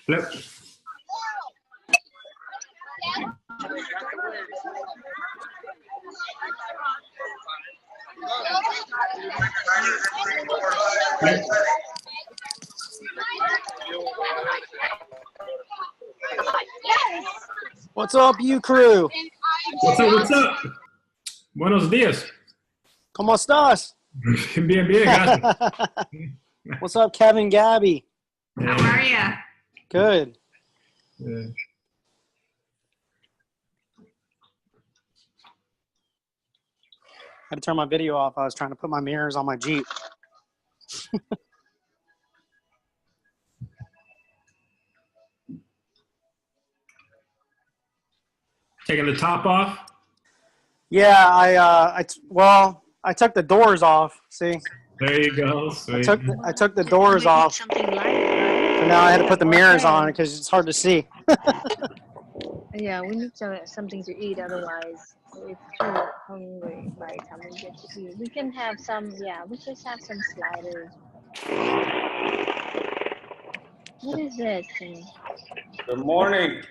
Flip. Flip. What's up, Ucrew? What's up? What's up? Buenos días. ¿Cómo estás? Bien, bien, gracias. What's up, Kevin Gabby? How are you? Good. Yeah. I had to turn my video off. I was trying to put my mirrors on my Jeep. Taking the top off. Yeah, I took the doors off. See, There you go. Sweet. I took the doors off. So now I had to put the mirrors on because it's hard to see. Yeah, we need something to eat. Otherwise, it's too hungry by the time we get to eat. We can have some. Yeah, we just have some sliders. What is this thing? Good morning.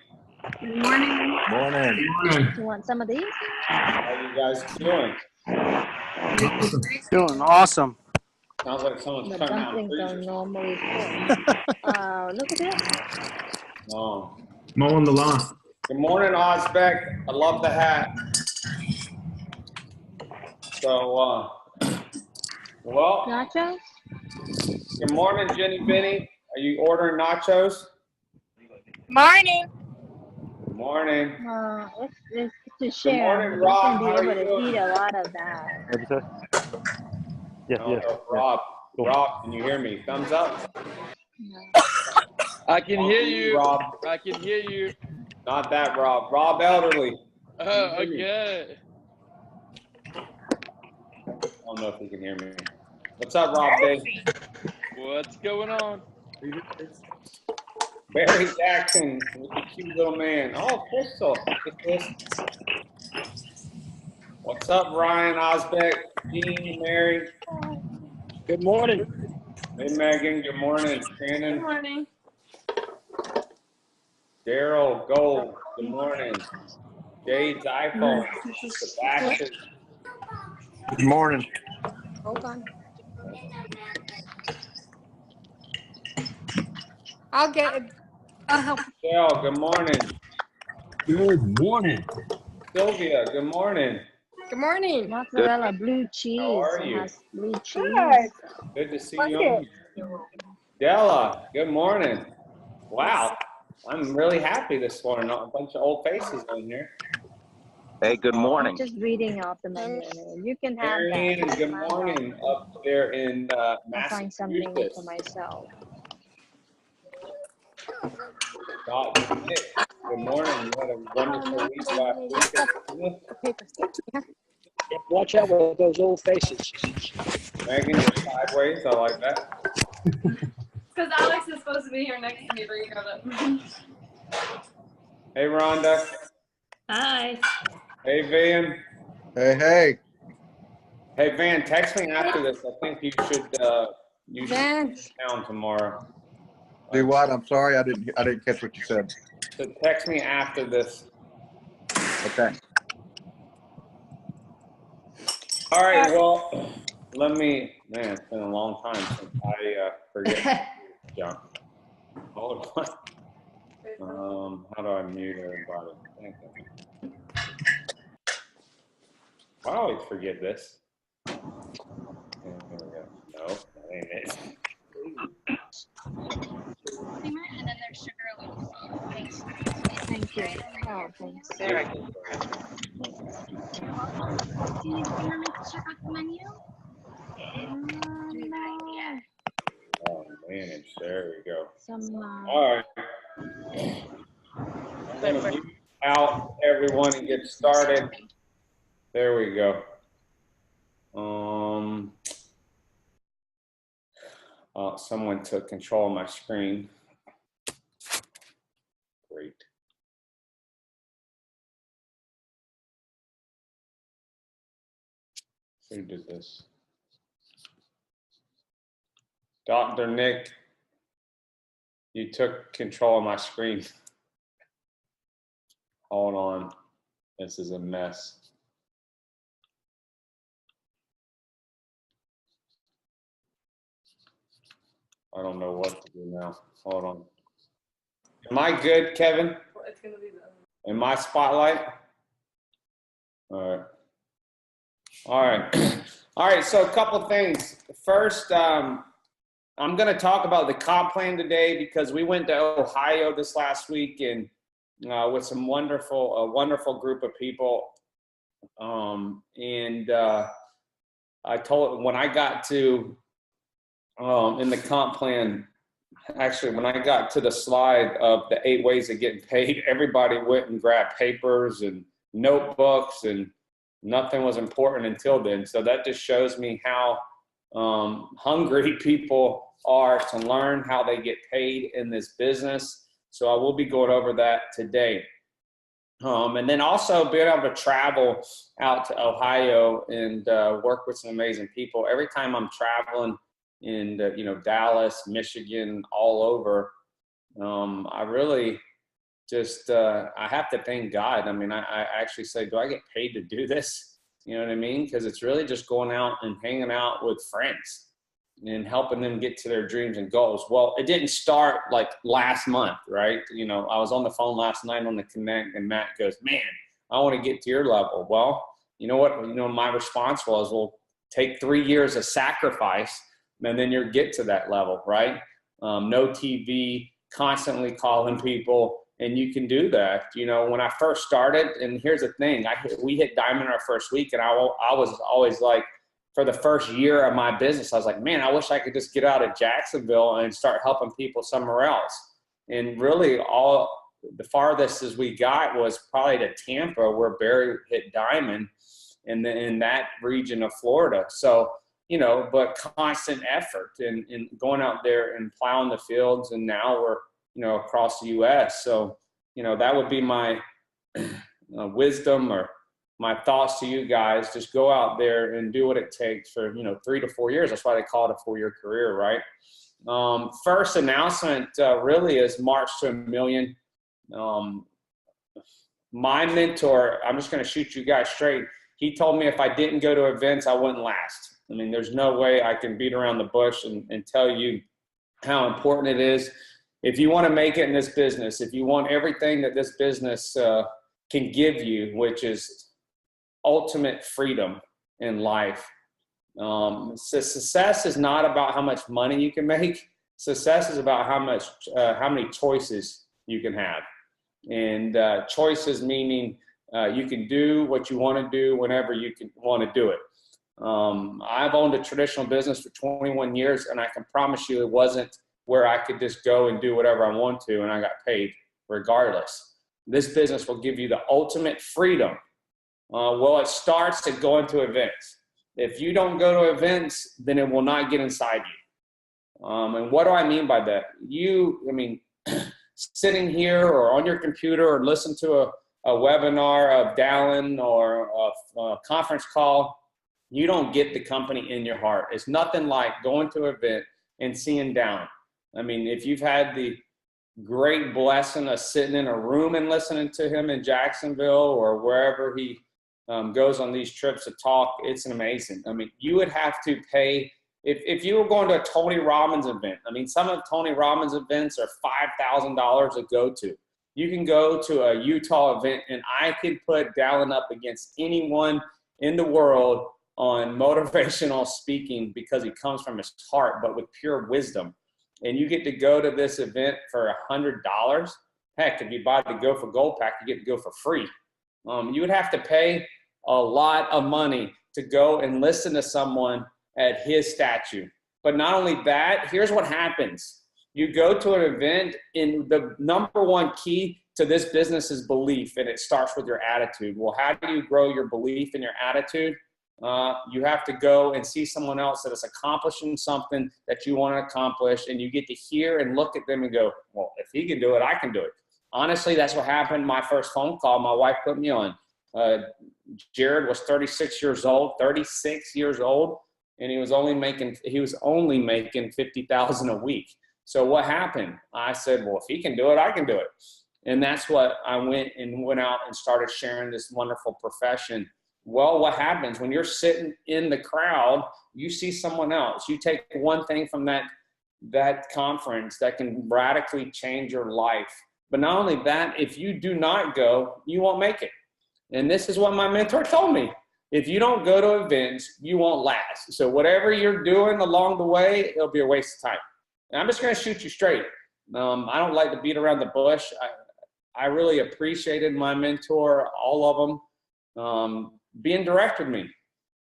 Good morning. Morning. Morning. You want some of these? How you guys doing? Doing awesome. Sounds like someone's The cutting out dumplings are freezers. normally full. Look at this. Oh. Mowing the lawn. Good morning, Ozbeck. I love the hat. So, well, Nachos? good morning, Jenny Benny. Are you ordering nachos? Morning. Good morning. It's to share. morning, Rob. We How can be are able you to doing? eat a lot of that. What'd you say? Yes, Oh, yes. Rob, Rob, can you hear me? Thumbs up. No. I can hear you. Rob. I can hear you. Not that Rob. Rob Elderly. Oh, okay. I don't know if you can hear me. What's up, Rob Day? What's going on? Barry Jackson with the cute little man. Oh, Crystal. Look at this. What's up, Ryan Osbeck, Jean, Mary? Good morning. Hey, Megan. Good morning. Good Shannon. morning. Daryl Gold. Good morning. Jade's iPhone. Sebastian. Good morning. Hold on. I'll get it. I'll help. Michelle. Good morning. Good morning. Sylvia. Good morning. Good morning. Mozzarella blue cheese. How are It you? has blue cheese. Good. Good to see you on here. Della. Good morning. Wow. I'm really happy this morning. A bunch of old faces on here. Hey, good I'm morning. just reading off the menu. You can have Marianne, that. good morning up there in I'll find something for Massachusetts. myself. Dr. Nick, good morning. You had a wonderful week last week. Watch out with those old faces. Megan, you're sideways. I like that. Because Alex is supposed to be here next to me, but you got it. Hey, Rhonda. Hi. Hey, Van. Hey, hey. Hey, Van, text me after this. I think you should be Van. in town tomorrow. Do what? I'm sorry, I didn't catch what you said. So text me after this. Okay. All right, well, man, it's been a long time since I forget junk. Hold on. How do I mute everybody? Thank you. I always forget this. Here we go. No, that ain't it. And then there's sugar alone. Thanks. Thank you. Oh, thanks. There. Do you want to make the check off the menu? No. Oh, man, there we go. Some. All right. I'm going to mute out everyone and get started. There we go. Someone took control of my screen. Great. Who did this? Dr. Nick, you took control of my screen. Hold on. This is a mess. I don't know what to do now. Hold on. Am I good, Kevin? It's gonna be the. In my spotlight? All right. All right. All right. So a couple things. First, I'm going to talk about the comp plan today because we went to Ohio this last week and with some wonderful group of people. I told when I got to in the comp plan, actually, when I got to the slide of the 8 ways of getting paid, everybody went and grabbed papers and notebooks, and nothing was important until then. So that just shows me how hungry people are to learn how they get paid in this business. So I will be going over that today. And then also being able to travel out to Ohio and work with some amazing people. Every time I'm traveling in Dallas, Michigan, all over, I really just I have to thank God. I mean, I actually say, do I get paid to do this? You know what I mean? Because it's really just going out and hanging out with friends and helping them get to their dreams and goals. Well, it didn't start like last month, right? I was on the phone last night on the Connect, and Matt goes, man, I want to get to your level. Well, you know what? My response was, well, take 3 years of sacrifice, and then you'll get to that level, right? No TV, constantly calling people, and you can do that. When I first started, and here's the thing, we hit diamond our first week, and I was always like, for the first year of my business, I was like, man, I wish I could just get out of Jacksonville and start helping people somewhere else. And really the farthest as we got was probably to Tampa, where Barry hit diamond in that region of Florida. So, but constant effort and going out there and plowing the fields. And now we're, across the U.S. So, that would be my wisdom or my thoughts to you guys. Just go out there and do what it takes for 3 to 4 years. That's why they call it a 4-year career, right? First announcement really is March to $1 million. My mentor, I'm just going to shoot you guys straight. He told me if I didn't go to events, I wouldn't last. I mean, there's no way I can beat around the bush and tell you how important it is. If you want to make it in this business, if you want everything that this business can give you, which is ultimate freedom in life. So success is not about how much money you can make. Success is about how many choices you can have. And choices meaning you can do what you want to do whenever you want to do it. I've owned a traditional business for 21 years, and I can promise you it wasn't where I could just go and do whatever I want to, and I got paid regardless. This business will give you the ultimate freedom. Well, it starts at going to events. If you don't go to events, then it will not get inside you. And what do I mean by that? Sitting here or on your computer or listen to a webinar of Dallin or a conference call, you don't get the company in your heart. It's nothing like going to an event and seeing Dallin. I mean, if you've had the great blessing of sitting in a room and listening to him in Jacksonville or wherever he goes on these trips to talk, it's amazing. I mean, you would have to pay, if you were going to a Tony Robbins event, I mean, some of Tony Robbins events are $5,000 to go to. You can go to a Utah event, and I could put Dallin up against anyone in the world on motivational speaking because he comes from his heart, but with pure wisdom. And you get to go to this event for $100. Heck, if you buy the Go for Gold pack, you get to go for free. You would have to pay a lot of money to go and listen to someone at his statue. But not only that, here's what happens. You go to an event, and the number one key to this business is belief, and it starts with your attitude. Well, how do you grow your belief and your attitude? You have to go and see someone else that is accomplishing something that you want to accomplish, and you get to hear and look at them and go, well, if he can do it, I can do it. Honestly, that's what happened my first phone call my wife put me on. Jared was 36 years old, and he was only making $50,000 a week. So what happened? I said, well, if he can do it, I can do it. And that's what I went out and started sharing this wonderful profession. Well, what happens when you're sitting in the crowd, you see someone else. You take one thing from that conference that can radically change your life. But not only that, if you do not go, you won't make it. And this is what my mentor told me. If you don't go to events, you won't last. So whatever you're doing along the way, it'll be a waste of time. And I'm just going to shoot you straight. I don't like to beat around the bush. I really appreciated my mentor, all of them, being direct with me.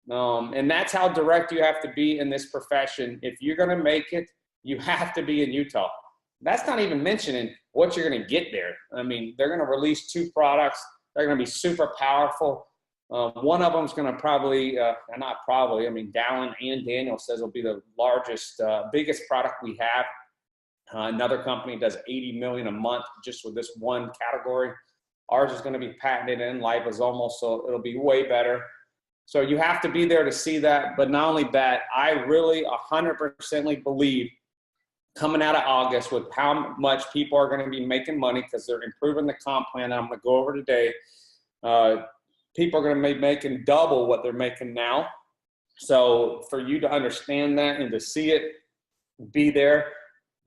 And that's how direct you have to be in this profession. If you're going to make it, you have to be in Utah. That's not even mentioning what you're going to get there. I mean, they're going to release 2 products. They're going to be super powerful. One of them is going to Dallin and Daniel says it'll be the largest, biggest product we have. Another company does 80 million a month just with this one category. Ours is going to be patented in liposomal, so it'll be way better. So you have to be there to see that. But not only that, I really 100% believe coming out of August with how much people are going to be making money because they're improving the comp plan that I'm going to go over today. People are going to be making double what they're making now. So for you to understand that and to see it, be there,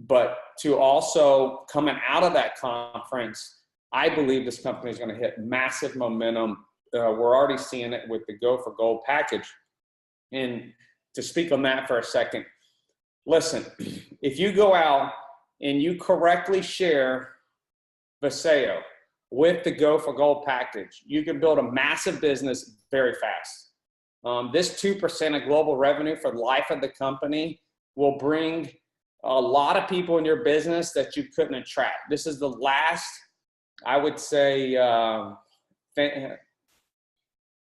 but to also coming out of that conference, I believe this company is going to hit massive momentum. We're already seeing it with the Go for Gold package. And to speak on that for a second, listen, if you go out and you correctly share Viseo with the Go for Gold package, you can build a massive business very fast. This 2% of global revenue for the life of the company will bring a lot of people in your business that you couldn't attract. This is the last, I would say,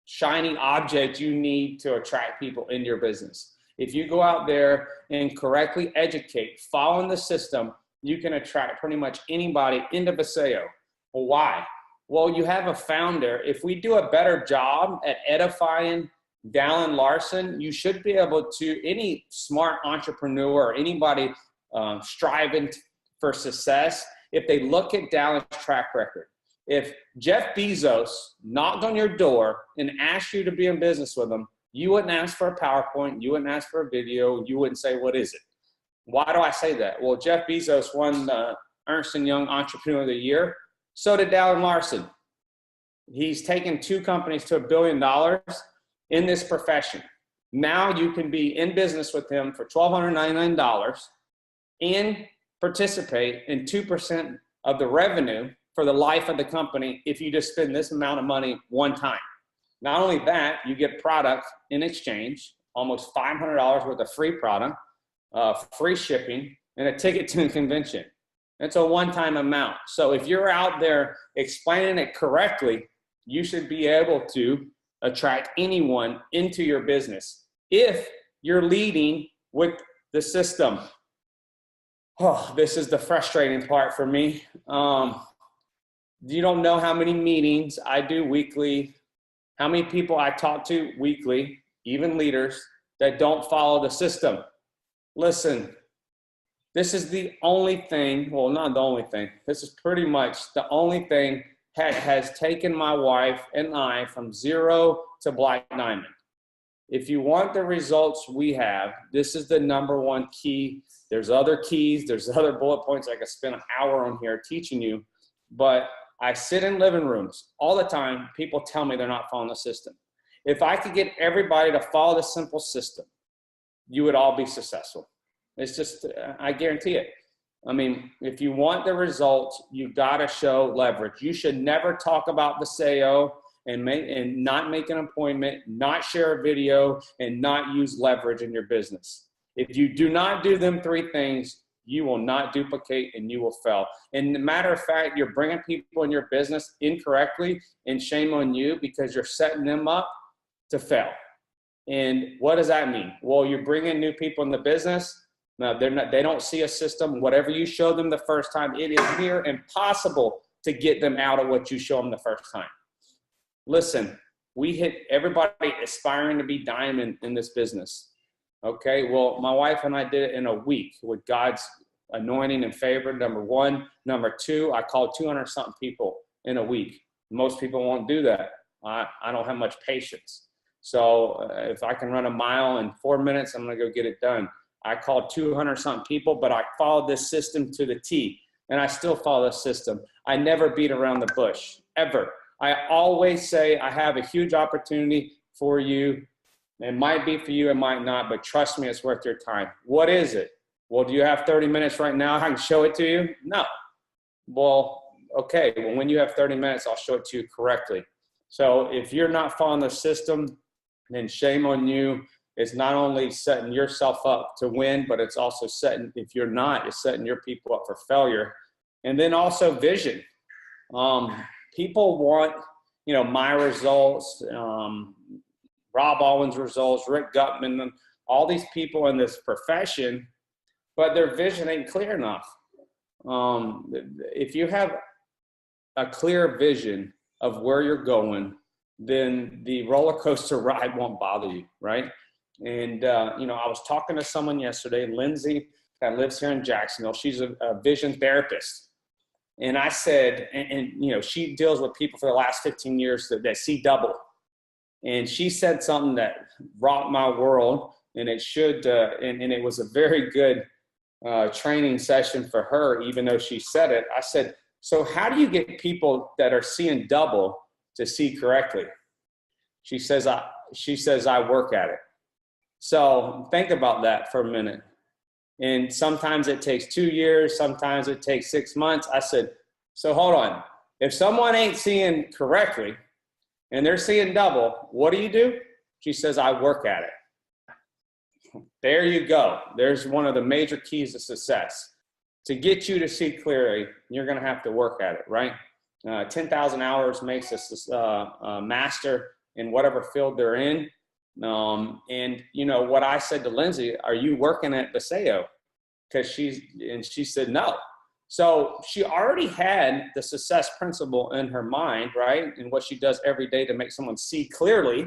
shiny object you need to attract people into your business. If you go out there and correctly educate, following the system, you can attract pretty much anybody into Viseo. Well, why? Well, you have a founder. If we do a better job at edifying Dallin Larson, you should be able to, any smart entrepreneur or anybody striving for success, if they look at Dallin's track record, if Jeff Bezos knocked on your door and asked you to be in business with him, you wouldn't ask for a PowerPoint, you wouldn't ask for a video, you wouldn't say, what is it? Why do I say that? Well, Jeff Bezos won the Ernst & Young Entrepreneur of the Year. So did Dallin Larson. He's taken 2 companies to $1 billion in this profession. Now you can be in business with him for $1,299 and participate in 2% of the revenue for the life of the company if you just spend this amount of money one time. Not only that, you get product in exchange, almost $500 worth of free product, free shipping, and a ticket to a convention. It's a one-time amount. So if you're out there explaining it correctly, you should be able to attract anyone into your business if you're leading with the system. Oh, this is the frustrating part for me. You don't know how many meetings I do weekly, how many people I talk to weekly, even leaders that don't follow the system. Listen, this is the only thing, well, not the only thing, this is pretty much the only thing that has taken my wife and I from 0 to Black Diamond. If you want the results we have, this is the #1 key. There's other keys, there's other bullet points I could spend an hour on here teaching you, but I sit in living rooms all the time. People tell me they're not following the system. If I could get everybody to follow the simple system, you would all be successful. It's just, I guarantee it. I mean, if you want the results, you gotta show leverage. You should never talk about the SEO and not make an appointment, not share a video, and not use leverage in your business. If you do not do them 3 things, you will not duplicate and you will fail. And a matter of fact, you're bringing people in your business incorrectly, and shame on you because you're setting them up to fail. And what does that mean? Well, you're bringing new people in the business. Now, they don't see a system. Whatever you show them the first time, it is near impossible to get them out of what you show them the first time. Listen, we hit everybody aspiring to be diamond in this business. Okay, well, my wife and I did it in a week with God's anointing and favor, number one. Number two, I called 200 something people in a week. Most people won't do that. I don't have much patience. So if I can run a mile in 4 minutes, I'm going to go get it done. I called 200 something people, but I followed this system to the T, and I still follow this system. I never beat around the bush, ever. I always say I have a huge opportunity for you. It might be for you, it might not, but trust me, it's worth your time. What is it? Well, do you have 30 minutes right now? I can show it to you? No. Well, okay. Well, when you have 30 minutes, I'll show it to you correctly. So if you're not following the system, then shame on you. It's not only setting yourself up to win, but it's also setting, if you're not, it's setting your people up for failure. And then also vision. People want, you know, my results, Rob Alwyn's results, Rick Gutman, all these people in this profession, but their vision ain't clear enough. If you have a clear vision of where you're going, then the roller coaster ride won't bother you, right? And, you know, I was talking to someone yesterday, Lindsay, that lives here in Jacksonville. She's a vision therapist. And I said, and you know, she deals with people for the last 15 years that see double. And she said something that rocked my world, and it should, and it was a very good training session for her, even though she said it. I said, so how do you get people that are seeing double to see correctly? She says, I work at it. So think about that for a minute. And sometimes it takes 2 years, sometimes it takes 6 months. I said, so hold on. If someone ain't seeing correctly and they're seeing double, what do? She says, I work at it. There you go. There's one of the major keys to success. To get you to see clearly, you're going to have to work at it, right? 10,000 hours makes us a master in whatever field they're in. And you know what I said to Lindsay, are you working at Paseo? Because she said no. So she already had the success principle in her mind, right? And what she does every day to make someone see clearly.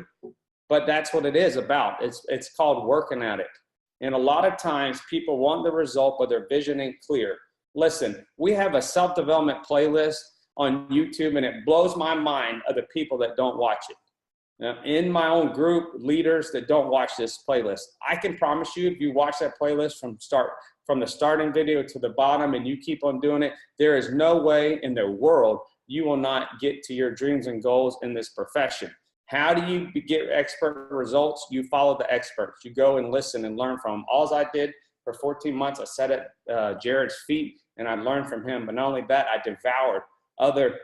But that's what it is about. It's called working at it. And a lot of times people want the result, but their vision ain't clear. Listen, we have a self-development playlist on YouTube, and it blows my mind of the people that don't watch it. Now, in my own group, leaders that don't watch this playlist, I can promise you, if you watch that playlist from the starting video to the bottom and you keep on doing it, there is no way in the world you will not get to your dreams and goals in this profession. How do you get expert results? You follow the experts. You go and listen and learn from them. All I did for 14 months, I sat at Jared's feet and I learned from him. But not only that, I devoured other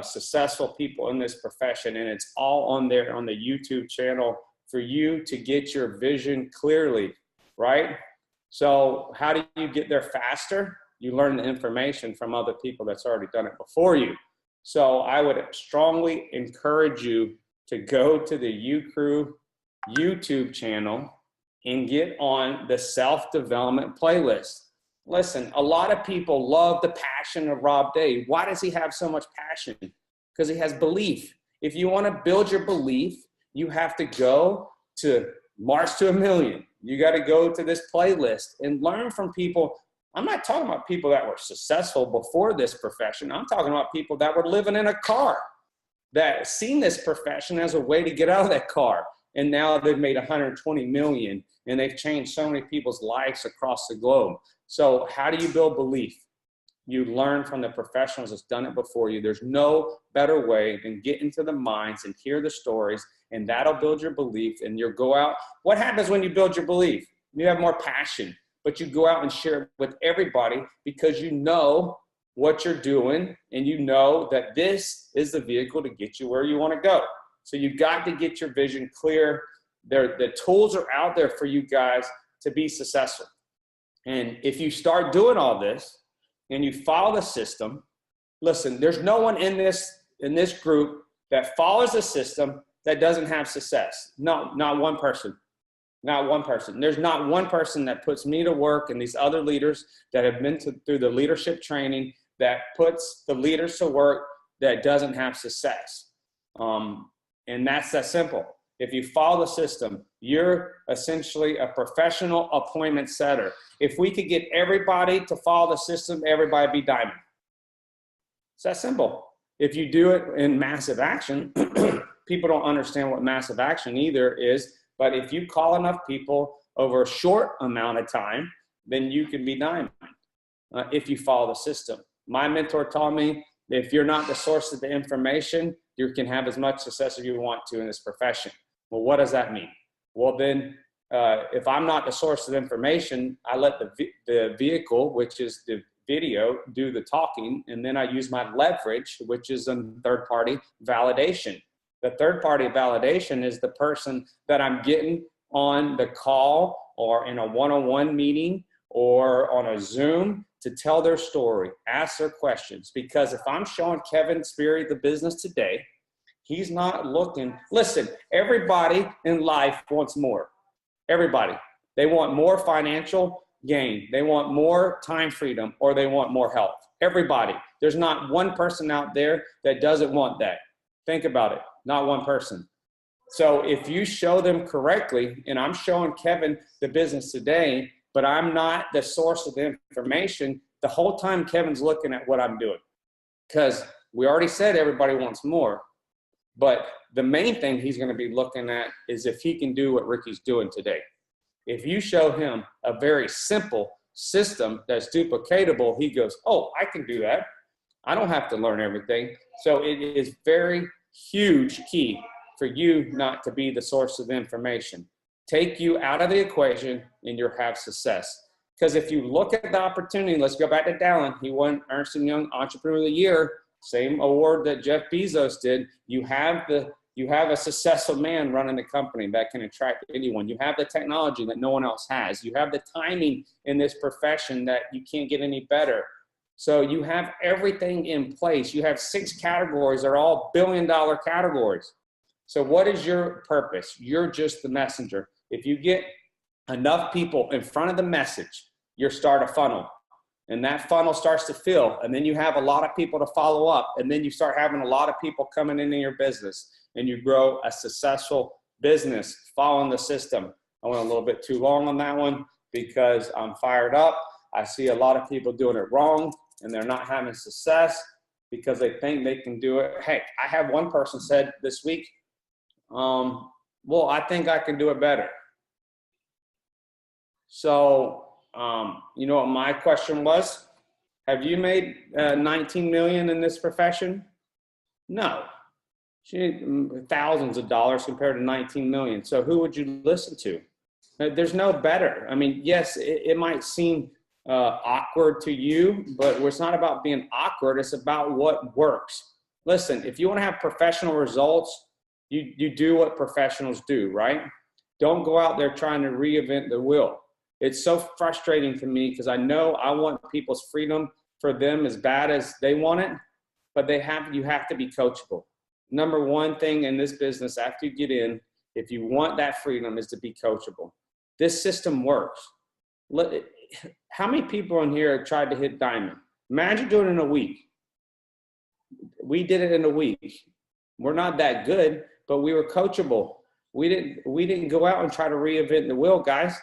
successful people in this profession, and it's all on there on the YouTube channel for you to get your vision clearly, right? So how do you get there faster? You learn the information from other people that's already done it before you. So I would strongly encourage you to go to the Ucrew YouTube channel and get on the self-development playlist. Listen, a lot of people love the passion of Rob Day. Why does he have so much passion? Because he has belief. If you want to build your belief, you have to go to March to a Million. You got to go to this playlist and learn from people. I'm not talking about people that were successful before this profession. I'm talking about people that were living in a car, that seen this profession as a way to get out of that car. And now they've made 120 million and they've changed so many people's lives across the globe. So how do you build belief? You learn from the professionals that's done it before you. There's no better way than get into the minds and hear the stories, and that'll build your belief, and you'll go out. What happens when you build your belief? You have more passion, but you go out and share it with everybody because you know what you're doing, and you know that this is the vehicle to get you where you want to go. So you got to get your vision clear. The tools are out there for you guys to be successful. And if you start doing all this and you follow the system, listen, there's no one in this group that follows the system that doesn't have success. No, not one person. Not one person. There's not one person that puts me to work and these other leaders that have been through the leadership training that puts the leaders to work that doesn't have success. And that's that simple. If you follow the system, you're essentially a professional appointment setter. If we could get everybody to follow the system, everybody be diamond. It's that simple. If you do it in massive action, people don't understand what massive action either is, but if you call enough people over a short amount of time, then you can be diamond if you follow the system. My mentor taught me, if you're not the source of the information, you can have as much success as you want to in this profession. Well, what does that mean? Well, then if I'm not the source of information, I let the vehicle, which is the video, do the talking, and then I use my leverage, which is a third-party validation. The third-party validation is the person that I'm getting on the call or in a one-on-one meeting or on a Zoom to tell their story, ask their questions. Because if I'm showing Kevin Sperry the business today, he's not looking. Listen, everybody in life wants more. Everybody. They want more financial gain. They want more time freedom, or they want more health. Everybody. There's not one person out there that doesn't want that. Think about it. Not one person. So if you show them correctly, and I'm showing Kevin the business today, but I'm not the source of the information, the whole time Kevin's looking at what I'm doing. Because we already said everybody wants more. But the main thing he's going to be looking at is if he can do what Ricky's doing today. If you show him a very simple system that's duplicatable, he goes, oh, I can do that. I don't have to learn everything. So it is very huge key for you not to be the source of information. Take you out of the equation and you'll have success. Because if you look at the opportunity, let's go back to Dallin. He won Ernst & Young Entrepreneur of the Year, same award that Jeff Bezos did. You have a successful man running the company that can attract anyone. You have the technology that no one else has. You have the timing in this profession that you can't get any better. So you have everything in place. You have 6 categories that are all billion-dollar categories. So what is your purpose? You're just the messenger. If you get enough people in front of the message, you start a funnel. And that funnel starts to fill. And then you have a lot of people to follow up. And then you start having a lot of people coming into your business. And you grow a successful business following the system. I went a little bit too long on that one because I'm fired up. I see a lot of people doing it wrong. And they're not having success because they think they can do it. Hey, I had one person said this week, well, I think I can do it better. So, you know what my question was? Have you made 19 million in this profession? No. Thousands of dollars compared to 19 million. So who would you listen to? There's no better. I mean, yes, it might seem awkward to you, but it's not about being awkward. It's about what works. Listen, if you want to have professional results, you do what professionals do, right? Don't go out there trying to reinvent the wheel. It's so frustrating to me because I know I want people's freedom for them as bad as they want it, but you have to be coachable. Number one thing in this business after you get in, if you want that freedom, is to be coachable. This system works. How many people in here have tried to hit diamond? Imagine doing it in a week. We did it in a week. We're not that good, but we were coachable. We didn't go out and try to reinvent the wheel, guys.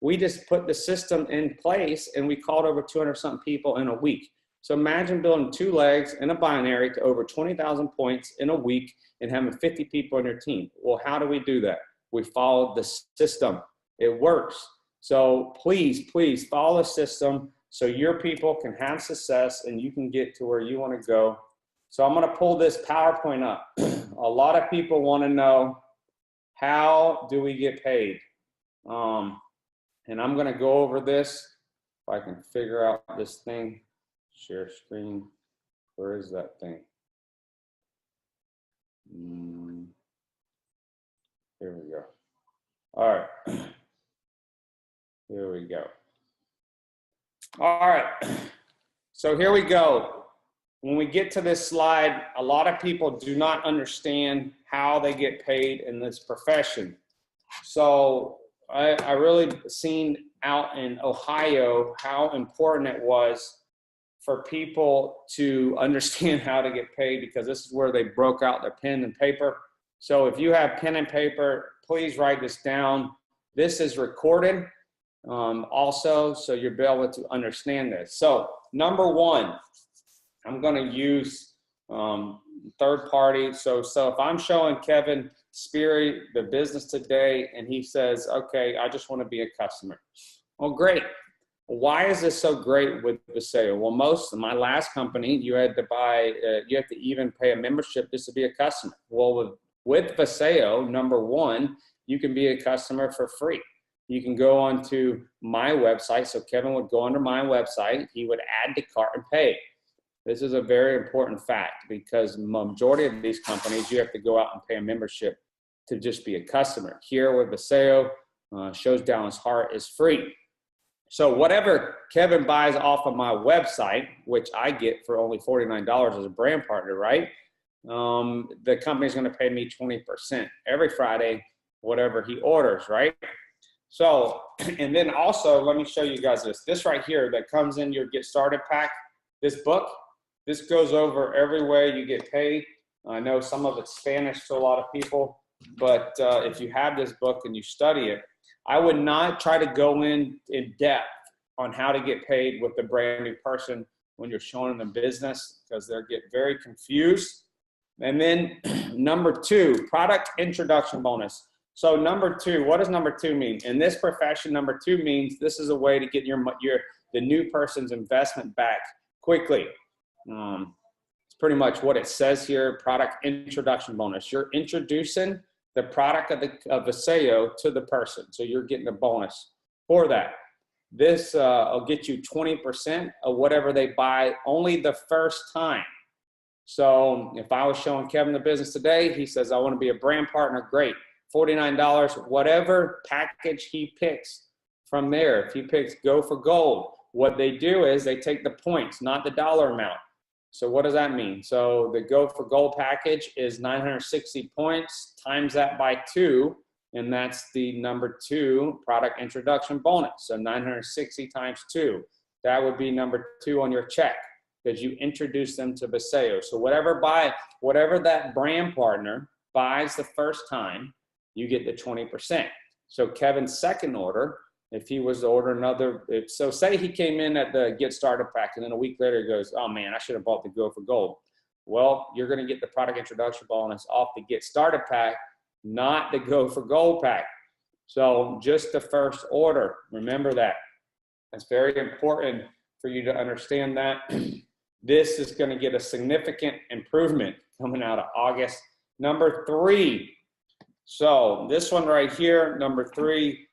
We just put the system in place and we called over 200 something people in a week. So imagine building 2 legs in a binary to over 20,000 points in a week and having 50 people on your team. Well, how do we do that? We follow the system. It works. So please, please follow the system so your people can have success and you can get to where you want to go. So I'm going to pull this PowerPoint up. A lot of people want to know, how do we get paid? And I'm going to go over this. If I can figure out this thing, share screen. Where is that thing? Here we go. All right. Here we go. All right. So here we go. When we get to this slide, a lot of people do not understand how they get paid in this profession. So I really seen out in Ohio how important it was for people to understand how to get paid, because this is where they broke out their pen and paper. So if you have pen and paper, please write this down. This is recorded also, so you'll be able to understand this. So number one, I'm going to use third party. So if I'm showing Kevin Speary the business today and he says, okay, I just want to be a customer. Well, great. Why is this so great with Visayo? Well, most of my last company, you had to buy, you have to even pay a membership just to be a customer. Well, with Visayo, number one, you can be a customer for free. You can go onto my website. So Kevin would go under my website. He would add to cart and pay. This is a very important fact because majority of these companies, you have to go out and pay a membership to just be a customer. Here with Visayo, shows down his heart is free. So whatever Kevin buys off of my website, which I get for only $49 as a brand partner, right? The company's going to pay me 20% every Friday, whatever he orders, right? So, and then also, let me show you guys this. This right here that comes in your Get Started pack, this book, this goes over every way you get paid. I know some of it's Spanish to a lot of people, but if you have this book and you study it, I would not try to go in depth on how to get paid with a brand new person when you're showing them business because they'll get very confused. And then number two, product introduction bonus. So number two, what does number two mean? In this profession, number two means this is a way to get the new person's investment back quickly. It's pretty much what it says here, product introduction bonus. You're introducing the product of Visayo to the person. So you're getting a bonus for that. This will get you 20% of whatever they buy only the first time. So if I was showing Kevin the business today, he says, I want to be a brand partner, great. $49, whatever package he picks from there. If he picks Go for Gold, what they do is they take the points, not the dollar amount. So what does that mean? So the Go for Gold package is 960 points, times that by 2, and that's the number 2 product introduction bonus. So 960 times 2, that would be number 2 on your check because you introduce them to Visayo. So whatever that brand partner buys the first time, you get the 20%. So Kevin's second order, if he was to order another, so say he came in at the Get Started pack and then a week later he goes, oh man, I should have bought the Go for Gold. Well, you're gonna get the product introduction bonus off the Get Started pack, not the Go for Gold pack. So just the first order, remember that. It's very important for you to understand that. This is gonna get a significant improvement coming out of August. Number 3, so this one right here, number 3,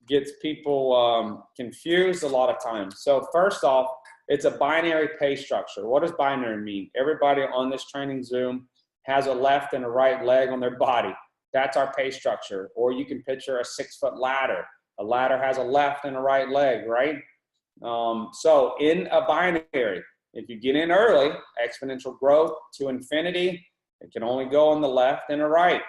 gets people confused a lot of times. So first off, it's a binary pay structure. What does binary mean? Everybody on this training Zoom has a left and a right leg on their body. That's our pay structure. Or you can picture a 6-foot ladder. A ladder has a left and a right leg, right? So in a binary, if you get in early, exponential growth to infinity, it can only go on the left and the right.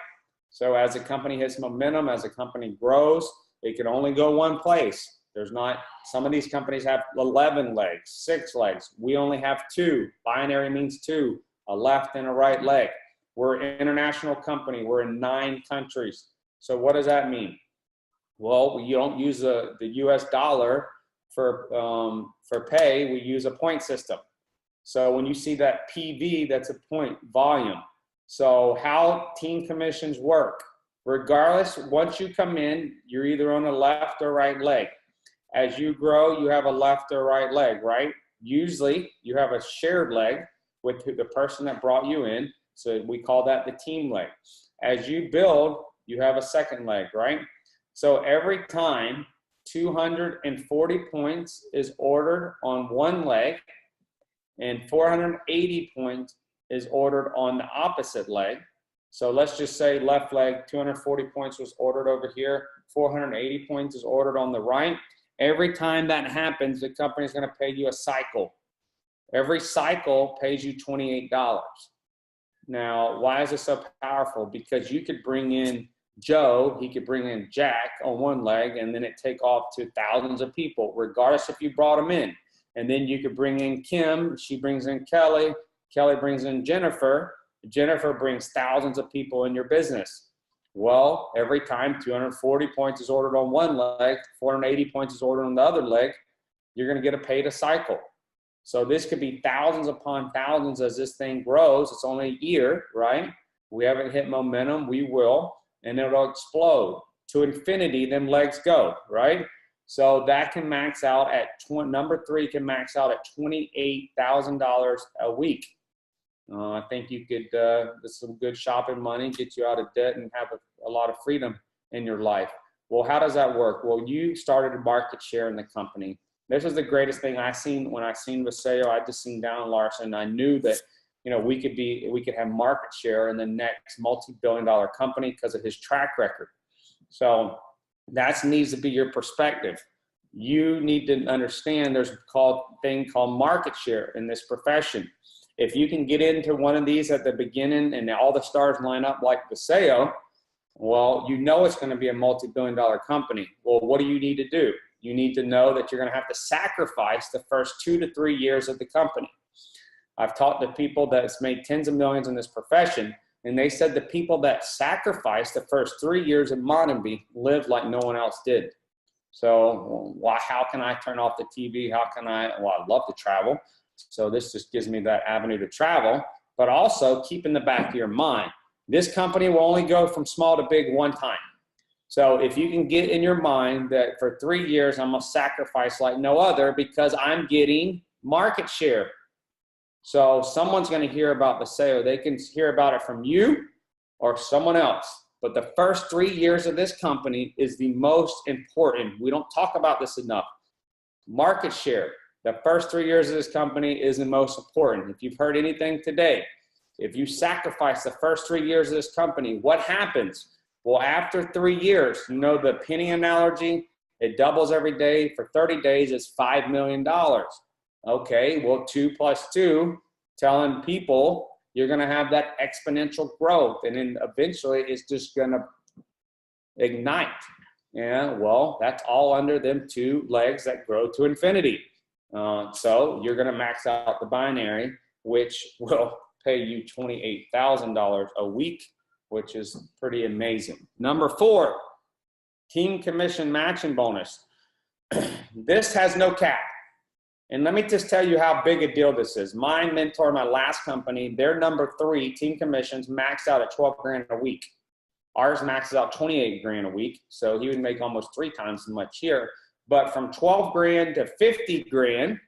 So as a company hits momentum, as a company grows, it can only go one place. There's not, some of these companies have 11 legs, 6 legs. We only have 2. Binary means 2, a left and a right leg. We're an international company. We're in 9 countries. So what does that mean? Well, you don't use the US dollar for pay. We use a point system. So when you see that PV, that's a point volume. So how team commissions work, regardless, once you come in, you're either on the left or right leg. As you grow, you have a left or right leg, right? Usually you have a shared leg with the person that brought you in. So we call that the team leg. As you build, you have a second leg, right? So every time 240 points is ordered on one leg and 480 points is ordered on the opposite leg. So let's just say left leg, 240 points was ordered over here, 480 points is ordered on the right. Every time that happens, the company is going to pay you a cycle. Every cycle pays you $28. Now, why is this so powerful? Because you could bring in Joe, he could bring in Jack on one leg, and then it take off to thousands of people, regardless if you brought them in. And then you could bring in Kim, she brings in Kelly, Kelly brings in Jennifer, Jennifer brings thousands of people in your business. Well, every time 240 points is ordered on one leg, 480 points is ordered on the other leg, you're going to get a pay to cycle. So this could be thousands upon thousands as this thing grows. It's only a year, right? We haven't hit momentum. We will, and it'll explode to infinity. Them legs go, right? So that can max out at number 3 can max out at $28,000 a week. I think you could, with some good shopping money, get you out of debt and have a lot of freedom in your life. Well, how does that work? Well, you started a market share in the company. This was the greatest thing I seen when I seen Vaseo. I just seen Down Larson. I knew that, you know, we could have market share in the next multi-billion-dollar company because of his track record. So that needs to be your perspective. You need to understand there's a thing called market share in this profession. If you can get into one of these at the beginning and all the stars line up like Vaseo, well, you know it's going to be a multi-billion-dollar company. Well, what do you need to do? You need to know that you're going to have to sacrifice the first 2 to 3 years of the company. I've talked to people that's made tens of millions in this profession, and they said the people that sacrificed the first 3 years of Mondenby lived like no one else did. So how can I turn off the TV? How can I love to travel. So this just gives me that avenue to travel, but also keep in the back of your mind, this company will only go from small to big one time. So if you can get in your mind that for 3 years, I'm gonna sacrifice like no other because I'm getting market share. So someone's gonna hear about Vaseo. They can hear about it from you or someone else. But the first 3 years of this company is the most important. We don't talk about this enough. Market share. The first 3 years of this company is the most important. If you've heard anything today, if you sacrifice the first 3 years of this company, what happens? Well, after 3 years, you know the penny analogy, it doubles every day. For 30 days, it's $5 million. Okay, well, 2 plus 2, telling people you're going to have that exponential growth. And then eventually, it's just going to ignite. Yeah, well, that's all under them 2 legs that grow to infinity. So you're going to max out the binary, which will pay you $28,000 a week, which is pretty amazing. Number 4, team commission matching bonus. This has no cap. And let me just tell you how big a deal this is. My mentor, my last company, their number 3 team commissions maxed out at 12 grand a week. Ours maxes out 28 grand a week. So he would make almost 3 times as much here. But from 12 grand to 50 grand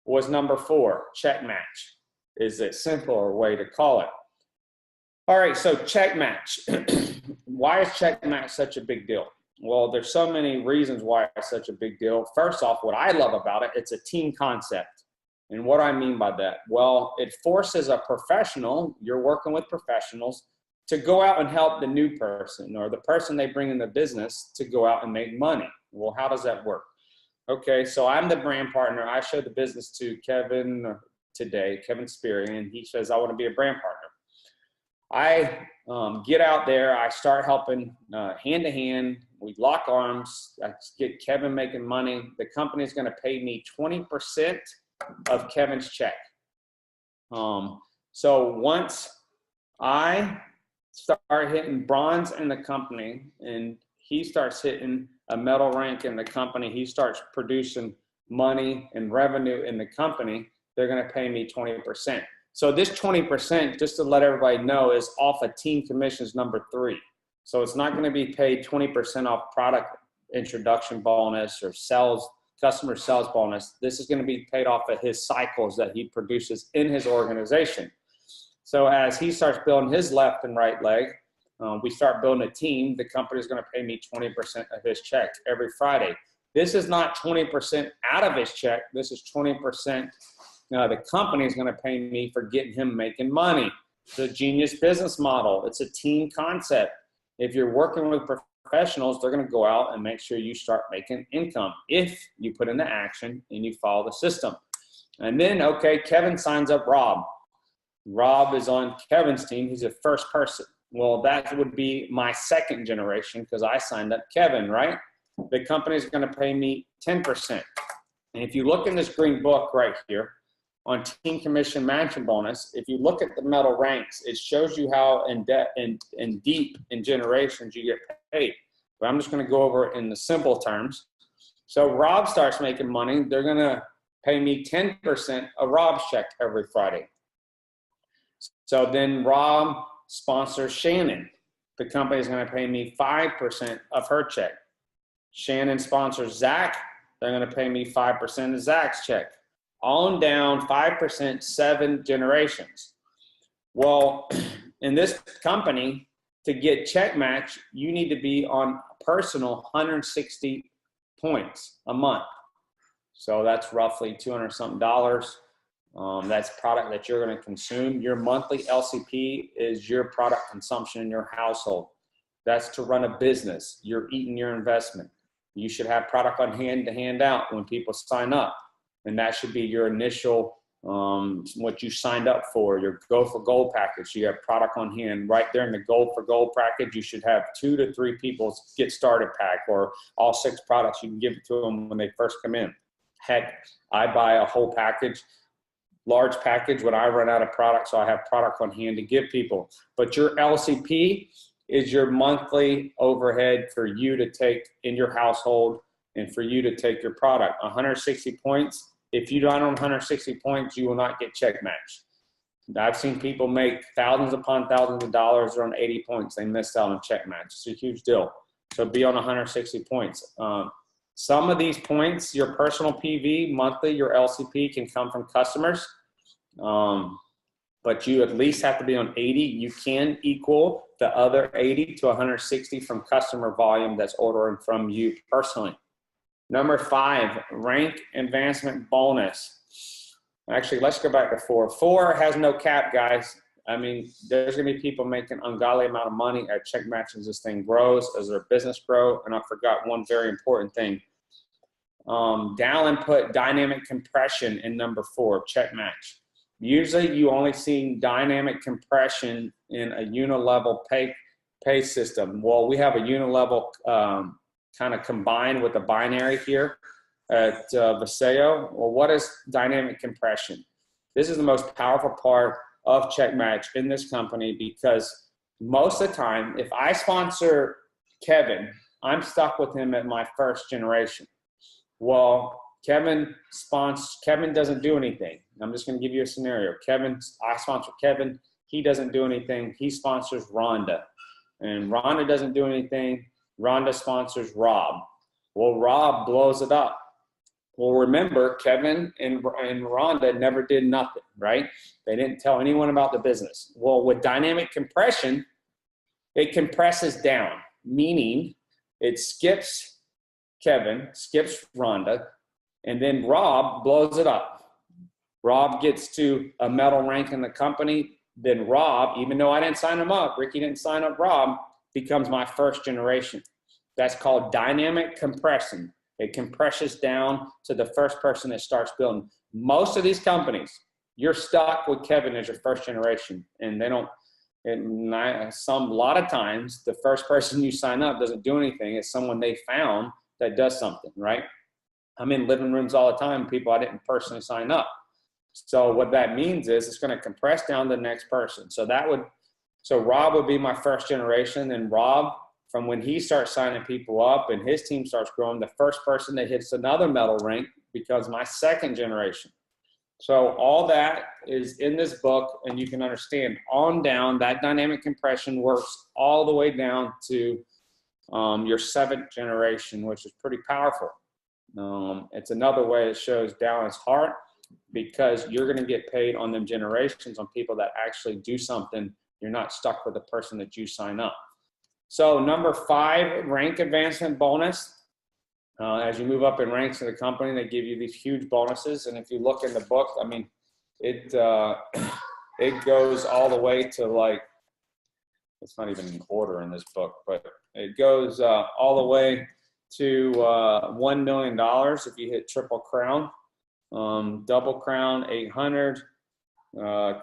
was number 4, check match is a simpler way to call it. All right, so check match. Why is check match such a big deal? Well, there's so many reasons why it's such a big deal. First off, what I love about it, it's a team concept. And what do I mean by that? Well, it forces a professional, you're working with professionals, to go out and help the new person or the person they bring in the business to go out and make money. Well, how does that work? Okay, so I'm the brand partner. I showed the business to Kevin today, Kevin Speary, and he says, I want to be a brand partner. I get out there, I start helping hand to hand, we lock arms, I get Kevin making money. The company is going to pay me 20% of Kevin's check. So once I start hitting bronze in the company and he starts hitting a metal rank in the company, he starts producing money and revenue in the company, they're going to pay me 20%. So this 20%, just to let everybody know, is off of team commissions number 3. So it's not going to be paid 20% off product introduction bonus or customer sales bonus. This is going to be paid off of his cycles that he produces in his organization. So as he starts building his left and right leg, we start building a team, the company is going to pay me 20% of his check every Friday. This is not 20% out of his check. This is 20% the company is going to pay me for getting him making money. It's a genius business model. It's a team concept. If you're working with professionals, they're going to go out and make sure you start making income if you put into action and you follow the system. And then, okay, Kevin signs up Rob. Rob is on Kevin's team. He's the first person. Well, that would be my second generation because I signed up Kevin, right? The company is going to pay me 10%. And if you look in this green book right here, on team commission matching bonus, if you look at the metal ranks, it shows you how in depth and deep in generations you get paid. But I'm just going to go over it in the simple terms. So Rob starts making money. They're going to pay me 10% of Rob's check every Friday. So then Rob sponsors Shannon. The company is going to pay me 5% of her check. Shannon sponsors Zach. They're going to pay me 5% of Zach's check. On down 5%, 7 generations. Well, in this company, to get check match, you need to be on personal 160 points a month. So that's roughly $200 something. That's product that you're going to consume. Your monthly LCP is your product consumption in your household. That's to run a business. You're eating your investment. You should have product on hand to hand out when people sign up. And that should be your initial, what you signed up for, your Go for Gold package. You have product on hand right there in the Gold for Gold package. You should have 2 to 3 people's get started pack, or all 6 products. You can give it to them when they first come in. Heck, I buy a whole package, large package when I run out of product, so I have product on hand to give people. But your LCP is your monthly overhead for you to take in your household and for you to take your product. 160 points. If you don't own 160 points, you will not get check match. I've seen people make thousands upon thousands of dollars on 80 points. They missed out on check match. It's a huge deal. So be on 160 points. Some of these points, your personal PV monthly, your LCP can come from customers. But you at least have to be on 80. You can equal the other 80 to 160 from customer volume that's ordering from you personally. Number 5, rank advancement bonus. Actually, let's go back to 4. 4 has no cap, guys. I mean, there's going to be people making ungodly amount of money at check match as this thing grows, as their business grows. And I forgot one very important thing. Dallin put dynamic compression in number 4, check match. Usually you only see dynamic compression in a unilevel pay system. Well, we have a unilevel kind of combined with a binary here at Viseo. Well, what is dynamic compression? This is the most powerful part of check match in this company, because most of the time, if I sponsor Kevin, I'm stuck with him at my first generation. Well, Kevin doesn't do anything. I'm just going to give you a scenario. I sponsor Kevin. He doesn't do anything. He sponsors Rhonda. And Rhonda doesn't do anything. Rhonda sponsors Rob. Well, Rob blows it up. Well, remember, Kevin and Rhonda never did nothing, right? They didn't tell anyone about the business. Well, with dynamic compression, it compresses down, meaning it skips Kevin, skips Rhonda, and then Rob blows it up. Rob gets to a metal rank in the company. Then Rob, even though I didn't sign him up, Ricky didn't sign up Rob, becomes my first generation. That's called dynamic compression. It compresses down to the first person that starts building. Most of these companies, you're stuck with Kevin as your first generation, and they don't. A lot of times, the first person you sign up doesn't do anything. It's someone they found that does something, right? I'm in living rooms all the time, people I didn't personally sign up. So what that means is it's going to compress down the next person. So Rob would be my first generation, and Rob, from when he starts signing people up and his team starts growing, the first person that hits another metal rank becomes my second generation. So all that is in this book, and you can understand on down, that dynamic compression works all the way down to your 7th generation, which is pretty powerful. It's another way it shows Dallin's heart, because you're going to get paid on them generations on people that actually do something. You're not stuck with the person that you sign up. So number 5, rank advancement bonus. As you move up in ranks in the company, they give you these huge bonuses. And if you look in the book, I mean, it goes all the way to, like, it's not even in order in this book, but it goes all the way to $1 million if you hit Triple Crown, Double Crown 800,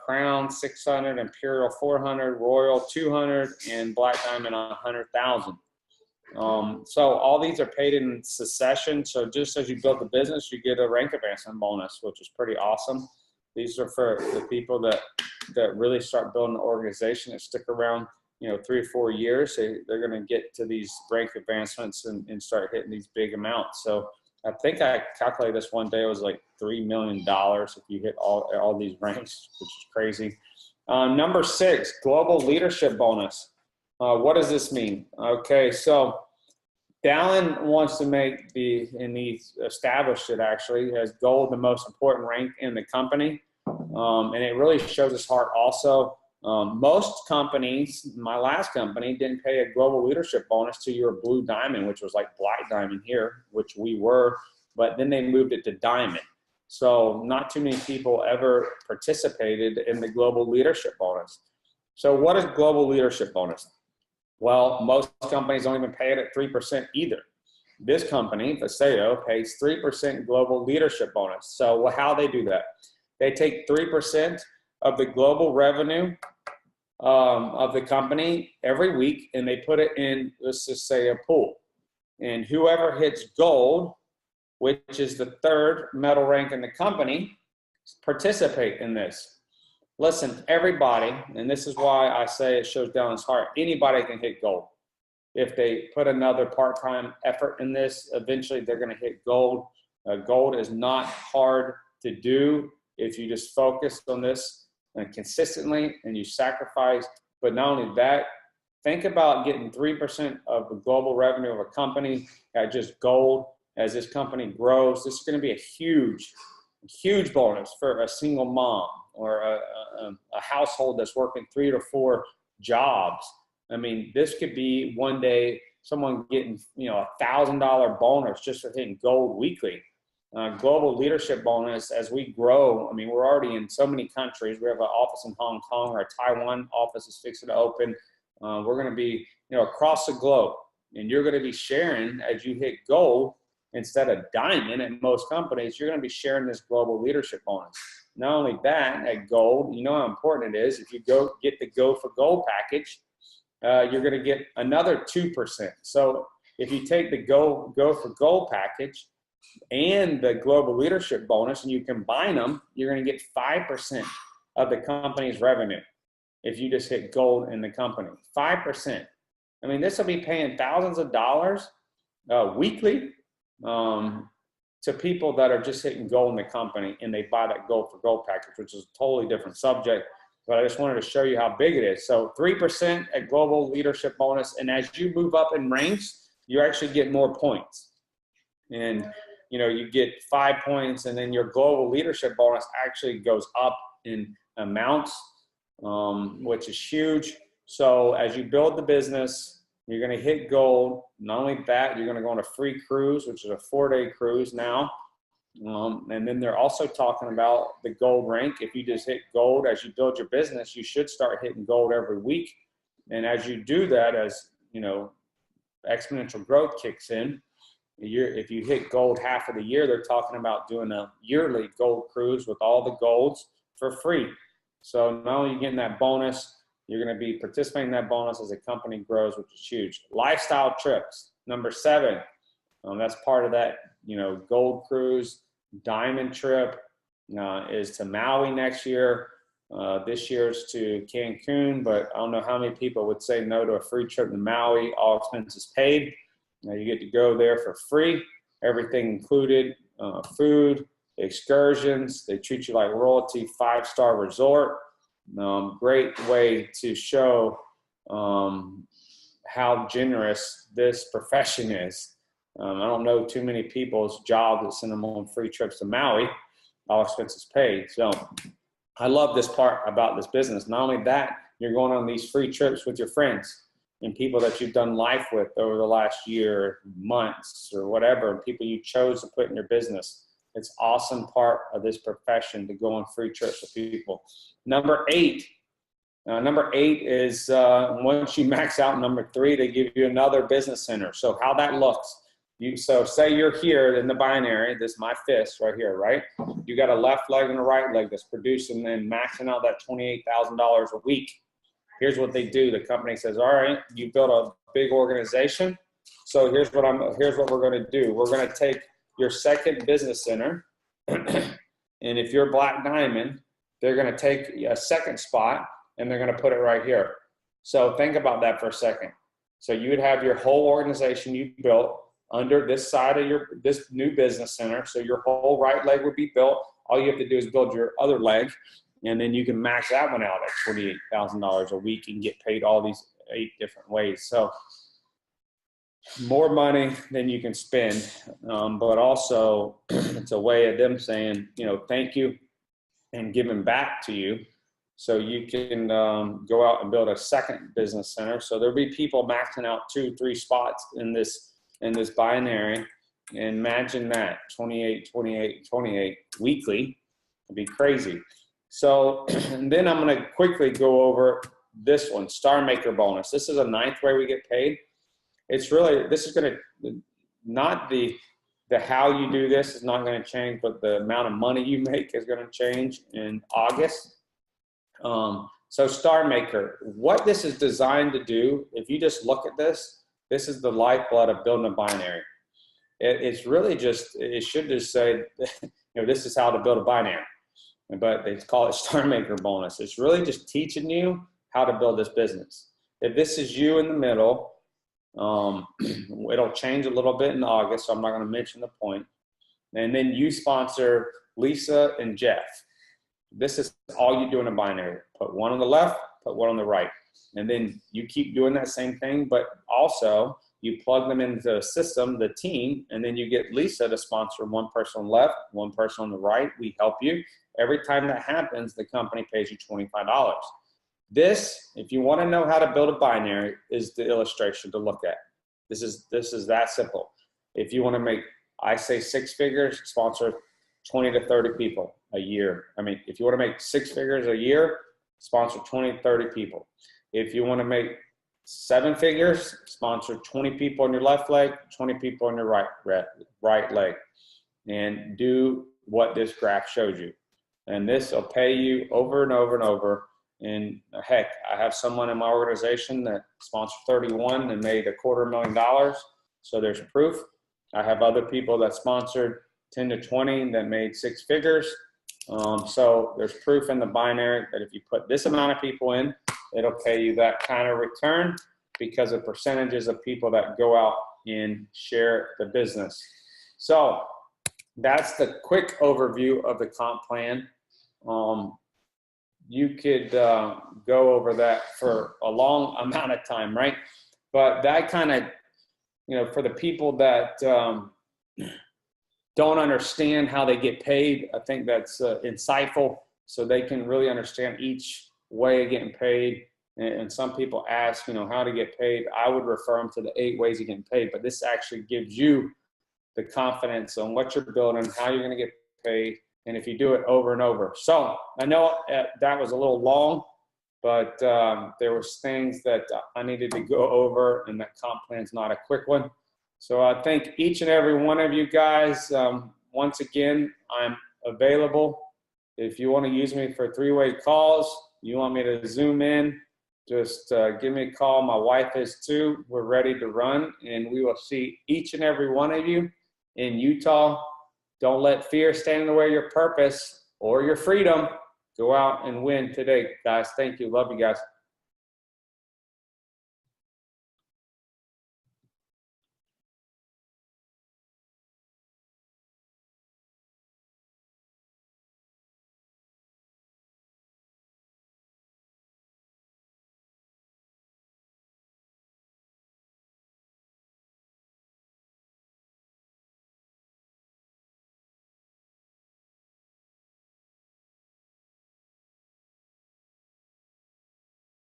Crown 600, Imperial 400, Royal 200, and Black Diamond 100,000. So all these are paid in succession. So just as you build the business, you get a rank advancement bonus, which is pretty awesome. These are for the people that really start building an organization and stick around, 3 or 4 years. They're going to get to these rank advancements and start hitting these big amounts. So I think I calculated this one day, it was like $3 million if you hit all these ranks, which is crazy. Number 6, global leadership bonus. What does this mean? Okay, so Dallin wants to make and he established it actually, as gold the most important rank in the company. And it really shows his heart also. Most companies, my last company, didn't pay a global leadership bonus to your blue diamond, which was like black diamond here, which we were, but then they moved it to diamond. So not too many people ever participated in the global leadership bonus. So what is global leadership bonus? Well, most companies don't even pay it at 3% either. This company, Paseo, pays 3% global leadership bonus. So how they do that? They take 3% of the global revenue of the company every week, and they put it in, let's just say, a pool. And whoever hits gold, which is the 3rd metal rank in the company, participate in this. Listen, everybody, and this is why I say it shows Dallin's heart, anybody can hit gold. If they put another part-time effort in this, eventually they're going to hit gold. Gold is not hard to do if you just focus on this consistently and you sacrifice. But not only that, think about getting 3% of the global revenue of a company at just gold. As this company grows, this is going to be a huge bonus for a single mom or a household that's working 3 to 4 jobs. I mean, this could be one day someone getting, $1,000 bonus just for hitting gold weekly. Global leadership bonus, as we grow, I mean, we're already in so many countries. We have an office in Hong Kong. Our Taiwan office is fixing to open. We're going to be, across the globe, and you're going to be sharing as you hit gold instead of diamond at most companies. You're going to be sharing this global leadership bonus. Not only that, at gold, you know how important it is. If you get the Go for Gold package, you're going to get another 2%. So if you take the Go for Gold package and the global leadership bonus and you combine them, you're going to get 5% of the company's revenue if you just hit gold in the company. 5%. I mean, this will be paying thousands of dollars weekly to people that are just hitting gold in the company and they buy that Gold for Gold package, which is a totally different subject. But I just wanted to show you how big it is. So 3% at global leadership bonus. And as you move up in ranks, you actually get more points. And, you get 5 points, and then your global leadership bonus actually goes up in amounts, which is huge. So as you build the business, you're going to hit gold. Not only that, you're going to go on a free cruise, which is a 4-day cruise now. And then they're also talking about the gold rank. If you just hit gold as you build your business, you should start hitting gold every week. And as you do that, as exponential growth kicks in, if you hit gold half of the year, they're talking about doing a yearly gold cruise with all the golds for free. So not only are you getting that bonus, you're going to be participating in that bonus as the company grows, which is huge. Lifestyle trips, number 7. That's part of that, gold cruise. Diamond trip is to Maui next year. This year's to Cancun, but I don't know how many people would say no to a free trip to Maui, all expenses paid. You get to go there for free, everything included, food, excursions. They treat you like royalty, 5-star resort. Great way to show how generous this profession is. I don't know too many people's job that send them on free trips to Maui, all expenses paid. So I love this part about this business. Not only that, you're going on these free trips with your friends and people that you've done life with over the last year, months, or whatever, and people you chose to put in your business. It's awesome part of this profession to go on free trips with people. Number 8 is once you max out number 3, they give you another business center. So how that looks. So say you're here in the binary, this is my fist right here, right? You got a left leg and a right leg that's producing and maxing out that $28,000 a week. Here's what they do. The company says, all right, you built a big organization. So here's what we're going to do. We're going to take your second business center and And if you're Black Diamond, they're going to take a second spot and they're going to put it right here. So think about that for a second. So you would have your whole organization you built under this side of this new business center. So your whole right leg would be built. All you have to do is build your other leg, and then you can max that one out at $28,000 a week and get paid all these 8 different ways. So more money than you can spend, but also it's a way of them saying, you know, thank you and giving back to you. So you can go out and build a second business center. So there'll be people maxing out 2, 3 spots in this binary. And imagine that, 28, 28, 28 weekly. It'd be crazy. So, and then I'm going to quickly go over this one, Star Maker bonus. This is a 9th way we get paid. It's really, this is going to, not the how you do this is not going to change, but the amount of money you make is going to change in August. So Star Maker, what this is designed to do, if you just look at this, this is the lifeblood of building a binary. It's really just, it should just say, you know, this is how to build a binary, but they call it Star Maker bonus. It's really just teaching you how to build this business. If this is you in the middle, it'll change a little bit in August, so I'm not going to mention the point. And then you sponsor Lisa and Jeff. This is all you do in a binary. Put one on the left, put one on the right. And then you keep doing that same thing, but also you plug them into the system, the team, and then you get Lisa to sponsor one person on the left, one person on the right. We help you. Every time that happens, the company pays you $25. This, if you want to know how to build a binary, is the illustration to look at. This is that simple. If you want to make, I say 6 figures, sponsor 20 to 30 people a year. I mean, if you want to make 6 figures a year, sponsor 20 to 30 people. If you want to make 7 figures, sponsor 20 people on your left leg, 20 people on your right leg, and do what this graph shows you. And this will pay you over and over and over. And heck, I have someone in my organization that sponsored 31 and made $250,000. So there's proof. I have other people that sponsored 10 to 20 that made 6 figures. So there's proof in the binary that if you put this amount of people in, it'll pay you that kind of return because of percentages of people that go out and share the business. So that's the quick overview of the comp plan. You could go over that for a long amount of time, right? But that kind of, you know, for the people that don't understand how they get paid, I think that's insightful, so they can really understand each way of getting paid. And some people ask, you know, how to get paid. I would refer them to the 8 ways of getting paid, but this actually gives you the confidence on what you're building, how you're going to get paid, and if you do it over and over. So I know that was a little long, but there was things that I needed to go over, and that comp plan's not a quick one. So I thank each and every one of you guys. Once again, I'm available. If you want to use me for 3-way calls, you want me to zoom in, just give me a call. My wife is too. We're ready to run, and we will see each and every one of you in Utah. Don't let fear stand in the way of your purpose or your freedom. Go out and win today, guys. Thank you. Love you guys.